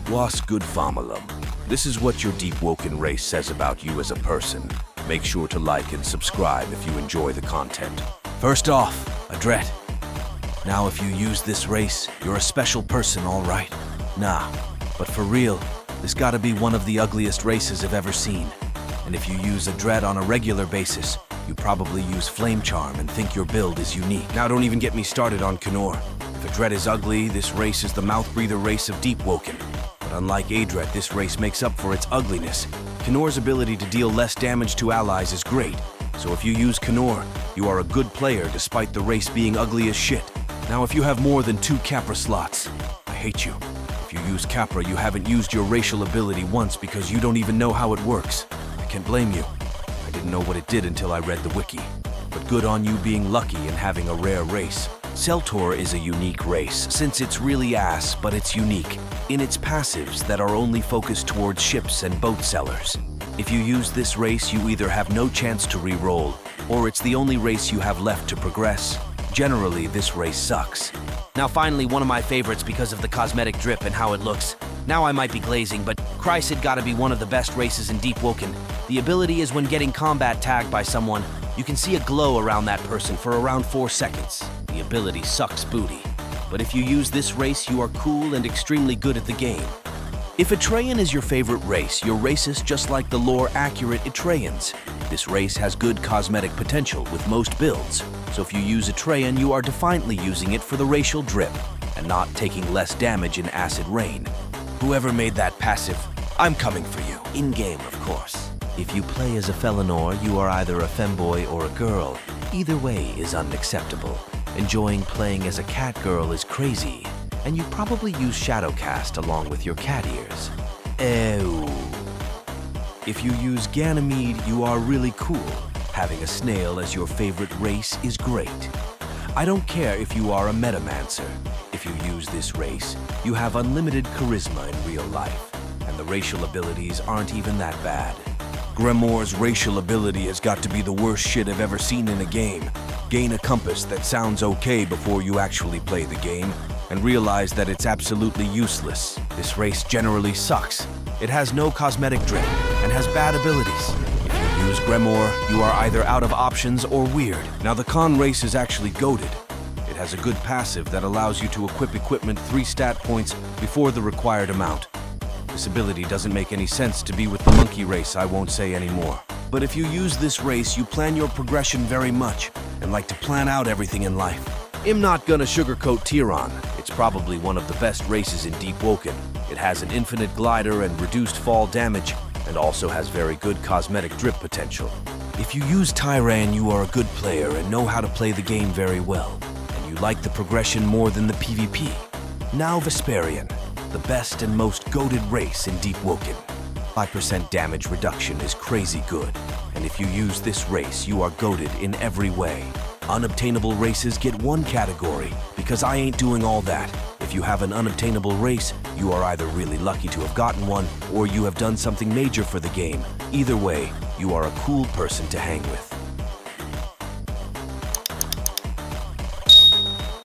Was good familum. This is what your Deepwoken race says about you as a person. Make sure to like and subscribe if you enjoy the content. First off, Adret. Now if you use this race, you're a special person, all right? Nah, but for real, this gotta be one of the ugliest races I've ever seen. And if you use Adret on a regular basis, you probably use Flame Charm and think your build is unique. Now don't even get me started on Canor. If Adret is ugly, this race is the mouth-breather race of Deepwoken. But unlike Adret, this race makes up for its ugliness. Canor's ability to deal less damage to allies is great. So if you use Canor, you are a good player despite the race being ugly as shit. Now if you have more than 2 Capra slots, I hate you. If you use Capra, you haven't used your racial ability once because you don't even know how it works. I can't blame you. I didn't know what it did until I read the wiki. But good on you being lucky and having a rare race. Celtor is a unique race, since it's really ass, but it's unique in its passives that are only focused towards ships and boat sellers. If you use this race, you either have no chance to re-roll, or it's the only race you have left to progress. Generally, this race sucks. Now finally, one of my favorites because of the cosmetic drip and how it looks. Now I might be glazing, but Chrysid gotta be one of the best races in Deepwoken. The ability is when getting combat tagged by someone, you can see a glow around that person for around 4 seconds. The ability sucks booty. But if you use this race, you are cool and extremely good at the game. If Etrean is your favorite race, you're racist just like the lore-accurate Etreans. This race has good cosmetic potential with most builds. So if you use Etrean, you are defiantly using it for the racial drip, and not taking less damage in acid rain. Whoever made that passive, I'm coming for you. In-game, of course. If you play as a Felinor, you are either a femboy or a girl. Either way is unacceptable. Enjoying playing as a cat girl is crazy, and you probably use Shadowcast along with your cat ears. Ew. If you use Ganymede, you are really cool. Having a snail as your favorite race is great. I don't care if you are a metamancer. If you use this race, you have unlimited charisma in real life, and the racial abilities aren't even that bad. Gremor's racial ability has got to be the worst shit I've ever seen in a game. Gain a compass that sounds okay before you actually play the game, and realize that it's absolutely useless. This race generally sucks. It has no cosmetic drip, and has bad abilities. If you use Gremor, you are either out of options or weird. Now the con race is actually goated. It has a good passive that allows you to equip equipment 3 stat points before the required amount. This ability doesn't make any sense to be with the monkey race, I won't say anymore. But if you use this race, you plan your progression very much, and like to plan out everything in life. I'm not gonna sugarcoat Tiran. It's probably one of the best races in Deepwoken. It has an infinite glider and reduced fall damage, and also has very good cosmetic drip potential. If you use Tiran, you are a good player and know how to play the game very well, and you like the progression more than the PvP. Now Vesperian, the best and most goated race in Deepwoken. 5% damage reduction is crazy good, and if you use this race, you are goated in every way. Unobtainable races get 1 category, because I ain't doing all that. If you have an unobtainable race, you are either really lucky to have gotten one, or you have done something major for the game. Either way, you are a cool person to hang with.